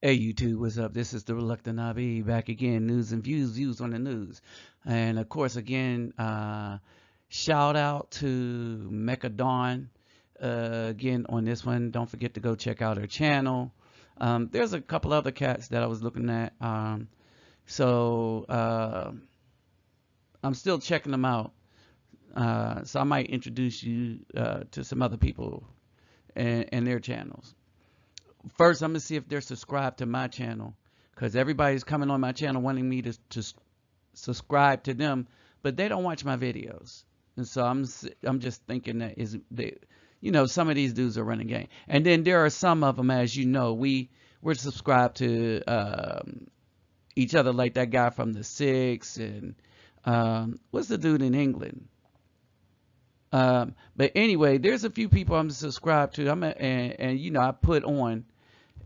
Hey YouTube, what's up? This is the Reluctant Nabi back again. News and views on the news. And of course, again, shout out to Mecha Dawn again on this one. Don't forget to go check out her channel. There's a couple other cats that I was looking at. So I'm still checking them out. So I might introduce you to some other people and their channels. First, I'm gonna see if they're subscribed to my channel, because everybody's coming on my channel wanting me to subscribe to them, but they don't watch my videos. And so I'm just thinking that is they, some of these dudes are running game, and then there are some of them, as you know, we're subscribed to each other, like that guy from the Six, and what's the dude in England? But anyway, there's a few people I'm subscribed to. And I put on.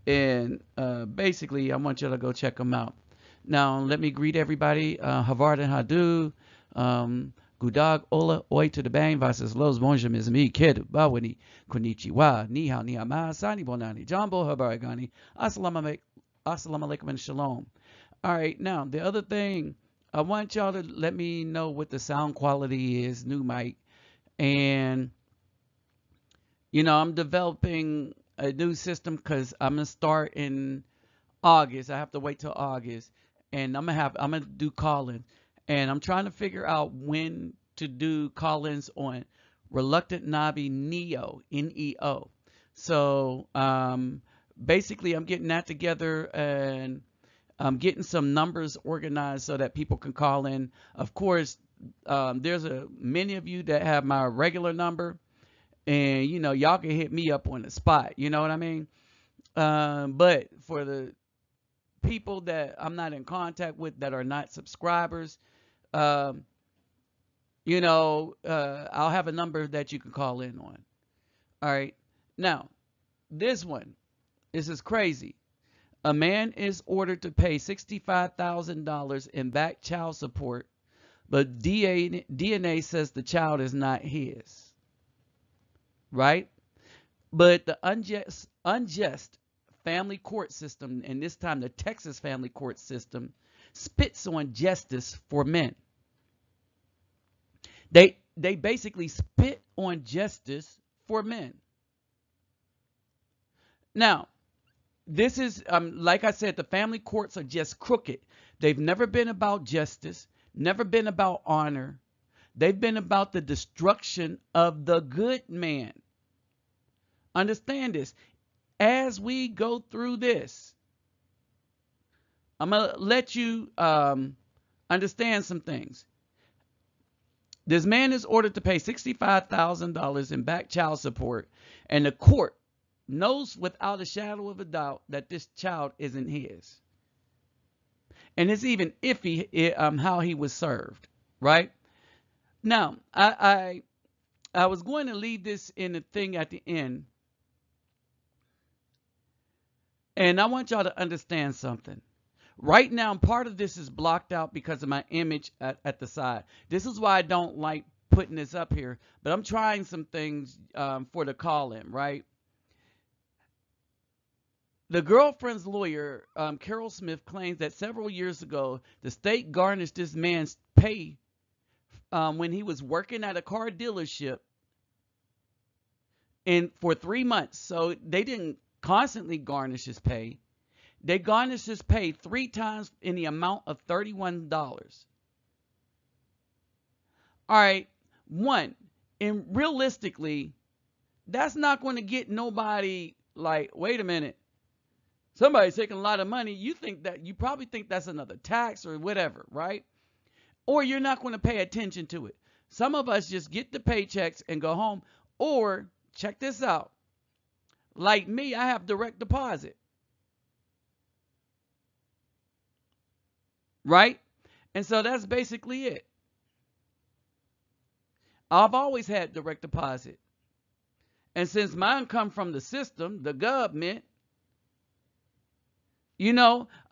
And basically, I want you to go check them out. Now, let me greet everybody. Havard and Hadu. Gudag, Ola, Oi to the Bang, Vasas Los, Bonjour, Ms. Me, Kid, Bawani, Konnichiwa, Ni Hao, Ni Ama, Sani Bonani, Jumbo, Habaragani, Assalamu alaikum and Shalom. All right, now, the other thing, I want y'all to let me know what the sound quality is, new mic. And, I'm developing a new system because I'm gonna start in August. I have to wait till August, and I'm gonna do call-in, and I'm trying to figure out when to do call-ins on Reluctant Nabi Neo, Neo. So basically, I'm getting that together, and I'm getting some numbers organized so that people can call in. Of course, there's many of you that have my regular number. And y'all can hit me up on the spot, you know what I mean? But for the people that I'm not in contact with, that are not subscribers, I'll have a number that you can call in on. All right, now this is crazy. A man is ordered to pay $65,000 in back child support, but DNA says the child is not his. Right? But the unjust family court system, and this time the Texas family court system, spits on justice for men. They basically spit on justice for men. Now, this is, like I said, the family courts are just crooked. They've never been about justice, never been about honor. They've been about the destruction of the good man. Understand this. As we go through this, I'm going to let you understand some things. This man is ordered to pay $65,000 in back child support, and the court knows without a shadow of a doubt that this child isn't his. And it's even iffy how he was served, right? Now, I was going to leave this in the thing at the end. And I want y'all to understand something. Right now, part of this is blocked out because of my image at the side. This is why I don't like putting this up here. But I'm trying some things for the call-in, right? The girlfriend's lawyer, Carol Smith, claims that several years ago, the state garnished this man's pay when he was working at a car dealership for 3 months. So they didn't constantly garnish his pay. They garnished his pay 3 times in the amount of $31. All right, and realistically, that's not going to get nobody like, wait a minute, somebody's taking a lot of money. You probably think that's another tax or whatever, right? Or you're not going to pay attention to it. Some of us just get the paychecks and go home. Or check this out. Like me, I have direct deposit. Right? And so that's basically it. I've always had direct deposit. And since mine come from the system, the government,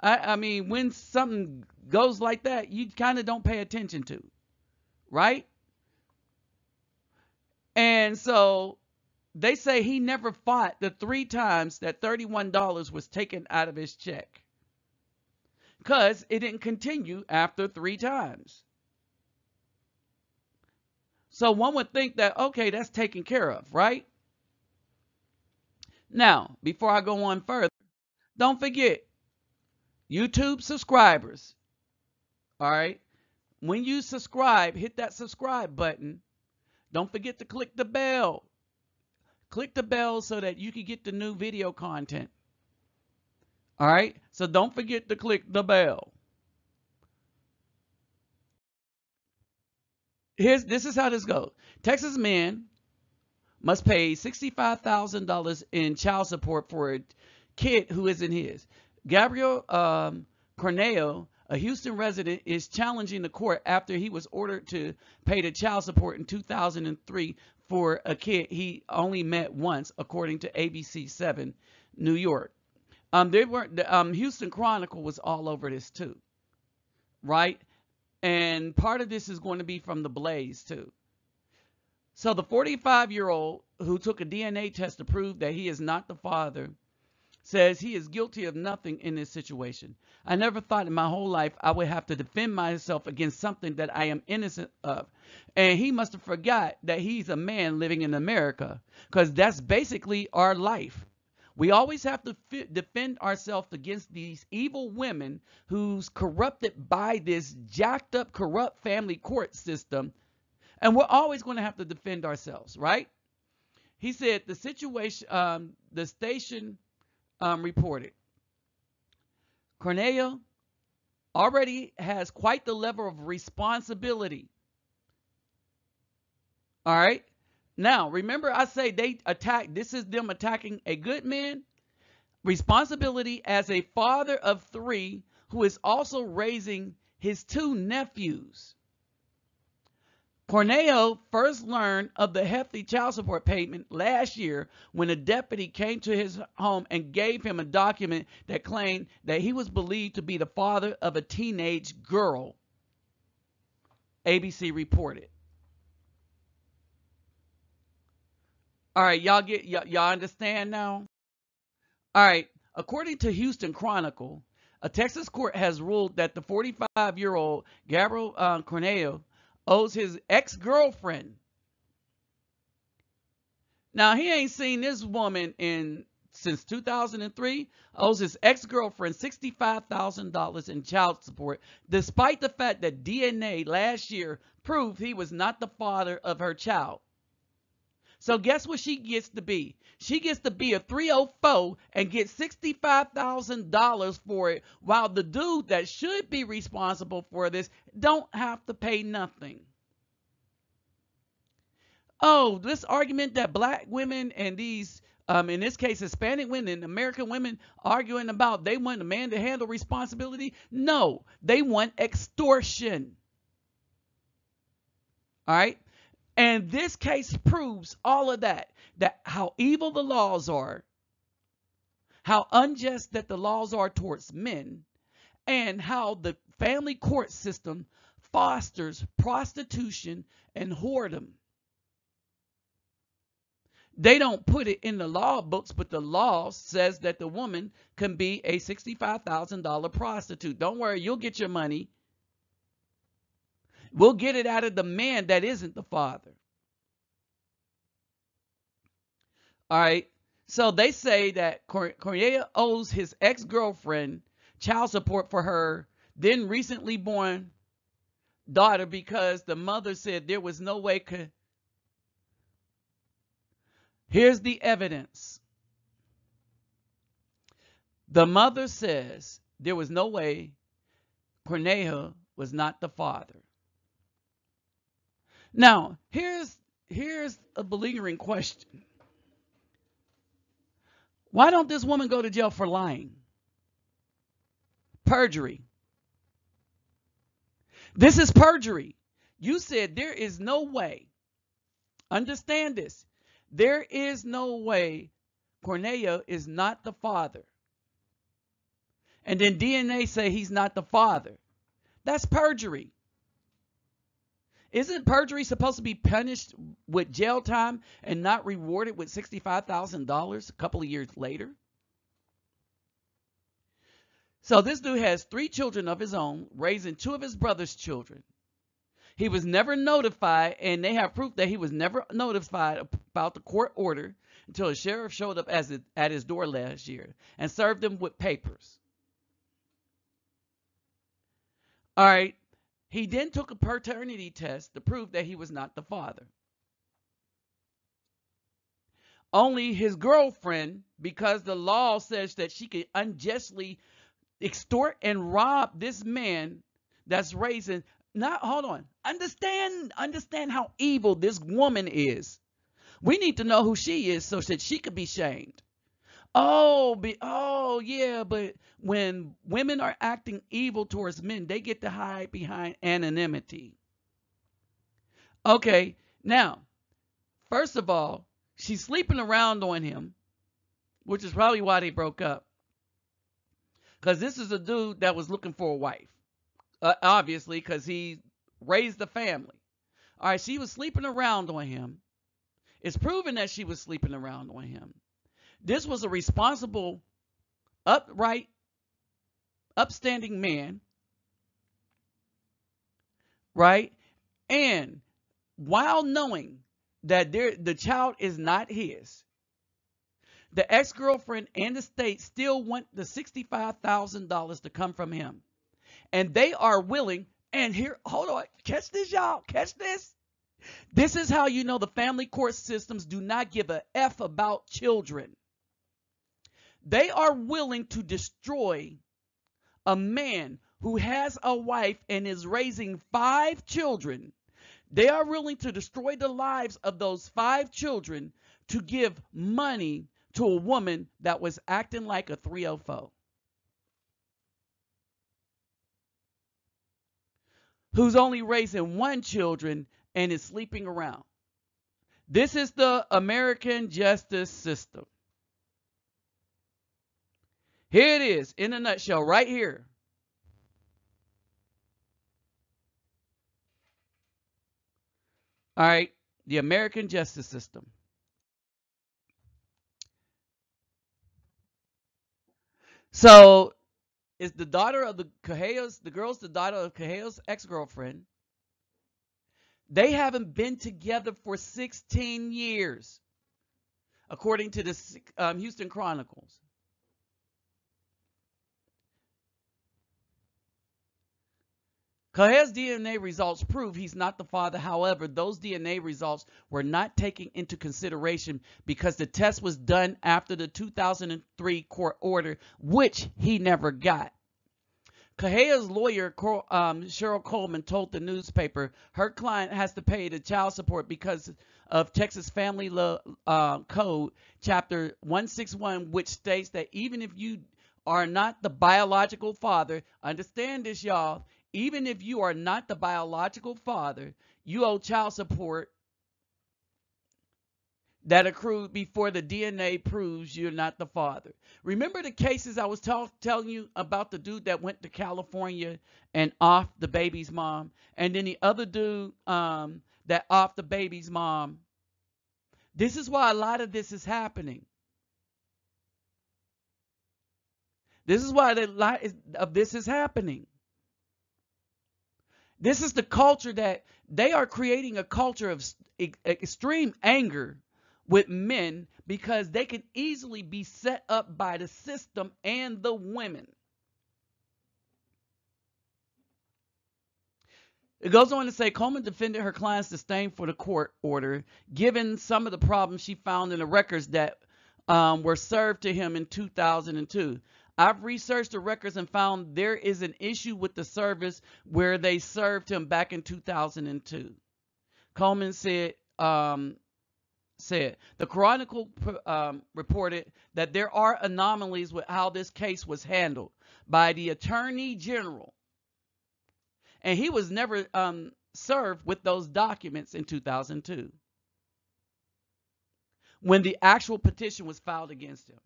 I mean, when something goes like that, you kind of don't pay attention to. Right? And so They say he never fought the 3 times that $31 was taken out of his check, because it didn't continue after 3 times. So one would think that, okay, that's taken care of, right? Now, before I go on further, don't forget YouTube subscribers. All right. When you subscribe, hit that subscribe button. Don't forget to click the bell. Click the bell so that you can get the new video content. All right. So don't forget to click the bell. This is how this goes. Texas man must pay $65,000 in child support for a kid who isn't his. Gabriel Corneo, a Houston resident, is challenging the court after he was ordered to pay the child support in 2003 for a kid he only met once, according to ABC 7 New York. The Houston Chronicle was all over this too, right? And part of this is going to be from the Blaze too. So the 45-year-old who took a DNA test to prove that he is not the father says he is guilty of nothing in this situation. I never thought in my whole life I would have to defend myself against something that I am innocent of. And he must have forgot that he's a man living in America, because that's basically our life. We always have to defend ourselves against these evil women who's corrupted by this jacked up, corrupt family court system. And we're always going to have to defend ourselves, right? He said the situation, the station reported, Corneo already has quite the level of responsibility. All right. Now, remember I say they attack, this is them attacking a good man. Responsibility as a father of 3 who is also raising his 2 nephews. Corneo first learned of the hefty child support payment last year when a deputy came to his home and gave him a document that claimed that he was believed to be the father of a teenage girl, ABC reported. All right, y'all understand now? All right, according to Houston Chronicle, a Texas court has ruled that the 45-year-old Gabriel Corneo owes his ex-girlfriend. Now, he ain't seen this woman since 2003, owes his ex-girlfriend $65,000 in child support, despite the fact that DNA last year proved he was not the father of her child. So guess what she gets to be? She gets to be a 304 and get $65,000 for it, while the dude that should be responsible for this don't have to pay nothing. Oh, this argument that black women and these, in this case, Hispanic women, American women arguing about they want a man to handle responsibility. No, they want extortion. All right. And this case proves all of that how evil the laws are, how unjust that the laws are towards men, and how the family court system fosters prostitution and whoredom. They don't put it in the law books, but the law says that the woman can be a $65,000 prostitute. Don't worry, you'll get your money. We'll get it out of the man that isn't the father. All right. So they say that Corneo owes his ex-girlfriend child support for her then recently born daughter because the mother said there was no way. Here's the evidence. The mother says there was no way Corneo was not the father. Now, here's a beleaguering question. Why don't this woman go to jail for lying? Perjury. This is perjury. You said there is no way. Understand this. There is no way Corneo is not the father. And then DNA say he's not the father. That's perjury. Isn't perjury supposed to be punished with jail time and not rewarded with $65,000 a couple of years later? So this dude has 3 children of his own, raising 2 of his brother's children. He was never notified, and they have proof that he was never notified about the court order until a sheriff showed up at his door last year and served him with papers. All right. He then took a paternity test to prove that he was not the father. Only his girlfriend, because the law says that she could unjustly extort and rob this man that's raising. Not, hold on. Understand how evil this woman is. We need to know who she is so that she could be shamed. Oh yeah, but when women are acting evil towards men, they get to hide behind anonymity. Okay, now, first of all, she's sleeping around on him, which is probably why they broke up. Because this is a dude that was looking for a wife. Obviously, because he raised a family. All right, she was sleeping around on him. It's proven that she was sleeping around on him. This was a responsible, upright, upstanding man, right? And while knowing that the child is not his, the ex-girlfriend and the state still want the $65,000 to come from him. And they are willing, and here, hold on, catch this, y'all, catch this. This is how you know the family court systems do not give a F about children. They are willing to destroy a man who has a wife and is raising 5 children. They are willing to destroy the lives of those 5 children to give money to a woman that was acting like a 304. Who's only raising 1 children and is sleeping around. This is the American justice system. Here it is in a nutshell right here. All right, the American justice system. So, is the daughter of the girl's the daughter of Cajello's ex-girlfriend. They haven't been together for 16 years, according to the Houston Chronicles. Cajello's DNA results prove he's not the father. However, those DNA results were not taken into consideration because the test was done after the 2003 court order, which he never got. Cajello's lawyer, Cheryl Coleman, told the newspaper her client has to pay the child support because of Texas Family Code, Chapter 161, which states that even if you are not the biological father, understand this, y'all, even if you are not the biological father, you owe child support that accrued before the DNA proves you're not the father. Remember the cases I was telling you about, the dude that went to California and offed the baby's mom, and then the other dude that offed the baby's mom? This is why a lot of this is happening. This is why a lot of this is happening. This is the culture that they are creating, a culture of extreme anger with men because they can easily be set up by the system and the women. It goes on to say Coleman defended her client's disdain for the court order, given some of the problems she found in the records that were served to him in 2002. I've researched the records and found there is an issue with the service where they served him back in 2002. Coleman said, the Chronicle reported that there are anomalies with how this case was handled by the Attorney General. And he was never served with those documents in 2002 when the actual petition was filed against him.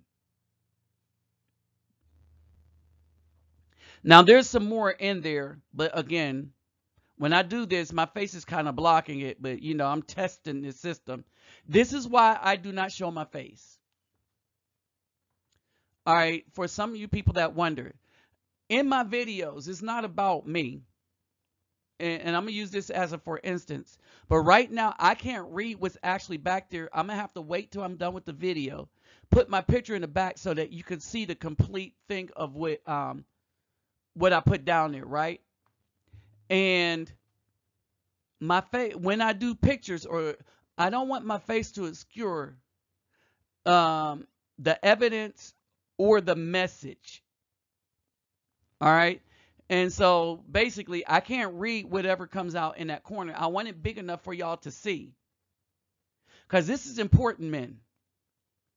Now, there's some more in there, but again, When I do this, my face is kind of blocking it, but I'm testing the system. This is why I do not show my face. All right, for some of you people that wonder, in my videos, it's not about me. And I'm going to use this as a for instance. But right now, I can't read what's actually back there. I'm going to have to wait till I'm done with the video. Put my picture in the back so that you can see the complete thing of what I put down there, right? And my face, when I do pictures, or I don't want my face to obscure the evidence or the message. All right. And so basically, I can't read whatever comes out in that corner. I want it big enough for y'all to see. Because this is important, men.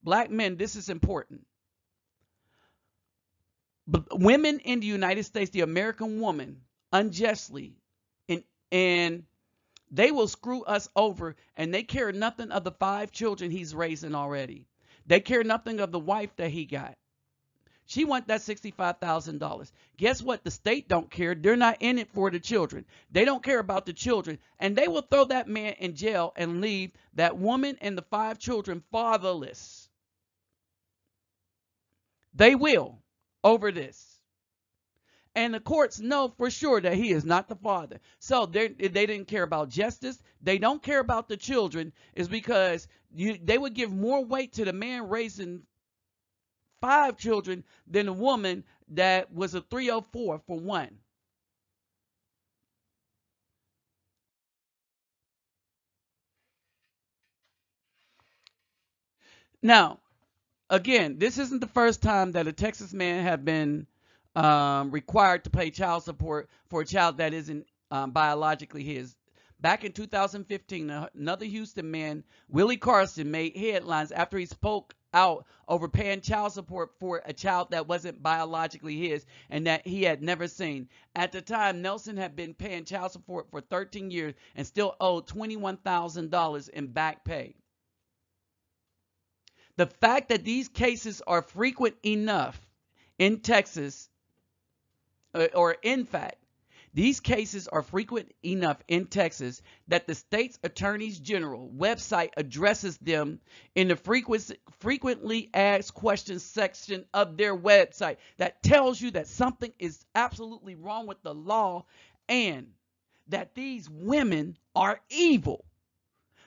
Black men, this is important. But women in the United States, the American woman, unjustly, and they will screw us over, and they care nothing of the 5 children he's raising already. They care nothing of the wife that he got. She want that $65,000. Guess what? The state don't care. They're not in it for the children. They don't care about the children. And they will throw that man in jail and leave that woman and the 5 children fatherless. They will over this. And the courts know for sure that he is not the father. So they didn't care about justice. They don't care about the children. Is because they would give more weight to the man raising 5 children than a woman that was a 304 for one. Now, again, this isn't the first time that a Texas man have been required to pay child support for a child that isn't biologically his. Back in 2015, another Houston man, Willie Carson, made headlines after he spoke out over paying child support for a child that wasn't biologically his and that he had never seen. At the time, Nelson had been paying child support for 13 years and still owed $21,000 in back pay. The fact that these cases are frequent enough in Texas, or in fact, these cases are frequent enough in Texas that the state's attorneys general website addresses them in the frequently asked questions section of their website. That tells you that something is absolutely wrong with the law and that these women are evil.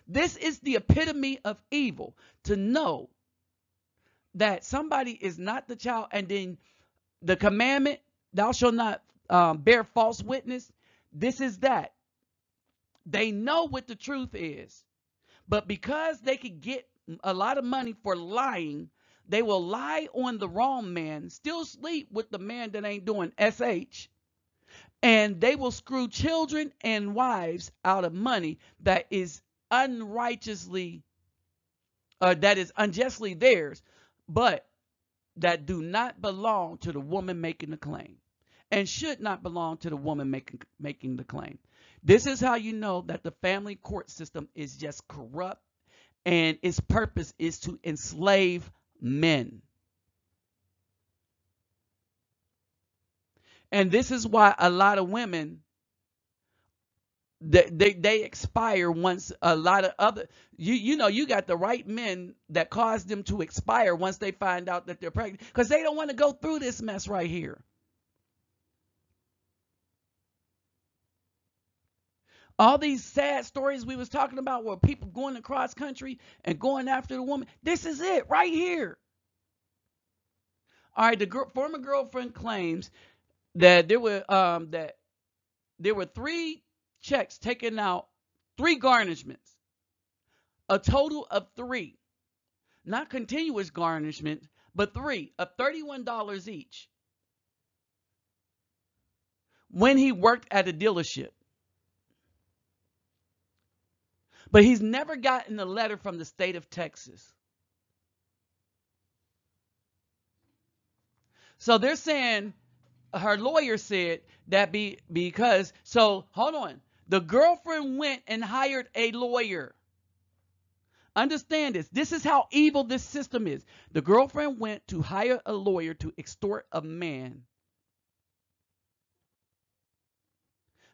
This is the epitome of evil, to know that somebody is not the child, and then the commandment, thou shalt not bear false witness. This is that. They know what the truth is, but because they could get a lot of money for lying, they will lie on the wrong man, still sleep with the man that ain't doing SH, and they will screw children and wives out of money that is unrighteously, that is unjustly theirs, but that do not belong to the woman making the claim, and should not belong to the woman making the claim. This is how you know that the family court system is just corrupt, and its purpose is to enslave men. And this is why a lot of women, they expire once a lot of other, you got the right men that cause them to expire once they find out that they're pregnant, because they don't want to go through this mess right here. All these sad stories we was talking about where people going across country and going after the woman, this is it right here. All right, the former girlfriend claims that there were 3 checks taken out, 3 garnishments, a total of 3, not continuous garnishment, but 3 of $31 each, when he worked at a dealership. But he's never gotten a letter from the state of Texas. So they're saying, her lawyer said that because, so hold on. The girlfriend went and hired a lawyer. Understand this. This is how evil this system is. The girlfriend went to hire a lawyer to extort a man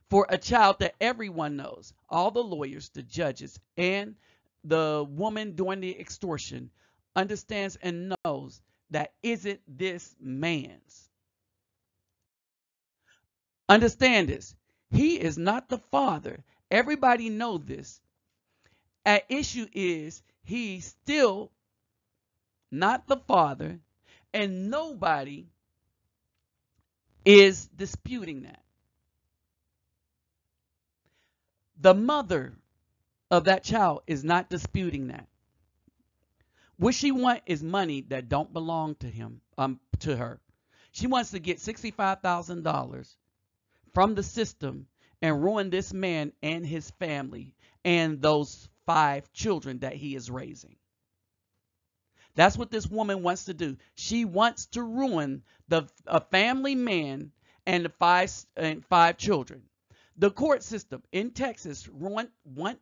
for a child that everyone knows, all the lawyers, the judges, and the woman doing the extortion understands and knows that isn't this man's. Understand this. He is not the father. Everybody knows this. At issue is he's still not the father, and nobody is disputing that. The mother of that child is not disputing that. What she wants is money that don't belong to him, to her. She wants to get $65,000 from the system and ruin this man and his family and those 5 children that he is raising. That's what this woman wants to do. She wants to ruin a family man and the five children. The court system in Texas want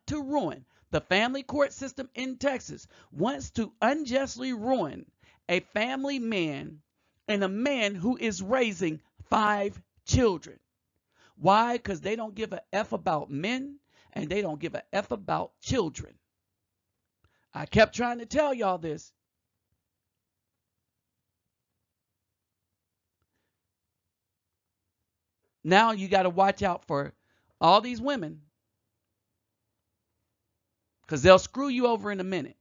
to ruin the family court system in Texas wants to unjustly ruin a family man and a man who is raising 5 children. Why? Because they don't give a F about men and they don't give a F about children. I kept trying to tell y'all this. Now you got to watch out for all these women because they'll screw you over in a minute.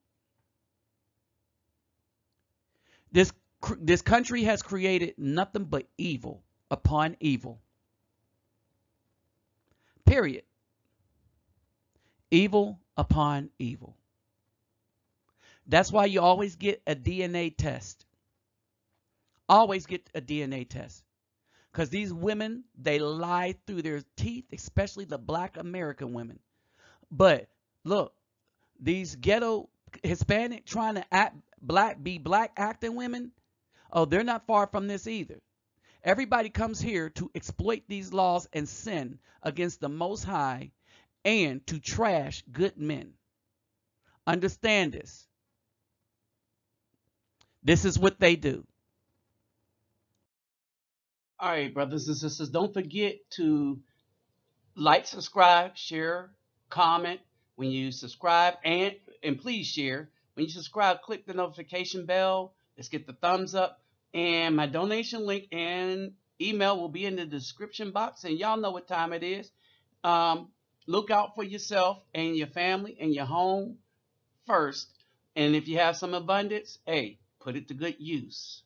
This country has created nothing but evil upon evil. Period. Evil upon evil. That's why you always get a DNA test. Always get a DNA test. Because these women, they lie through their teeth, especially the black American women. But look, these ghetto Hispanic trying to be black acting women, oh, they're not far from this either. Everybody comes here to exploit these laws and sin against the Most High and to trash good men. Understand this. This is what they do. All right, brothers and sisters, don't forget to like, subscribe, share, comment when you subscribe, and please share. When you subscribe, click the notification bell. Let's get the thumbs up. And my donation link and email will be in the description box. And y'all know what time it is. Look out for yourself and your family and your home first. And if you have some abundance, hey, put it to good use.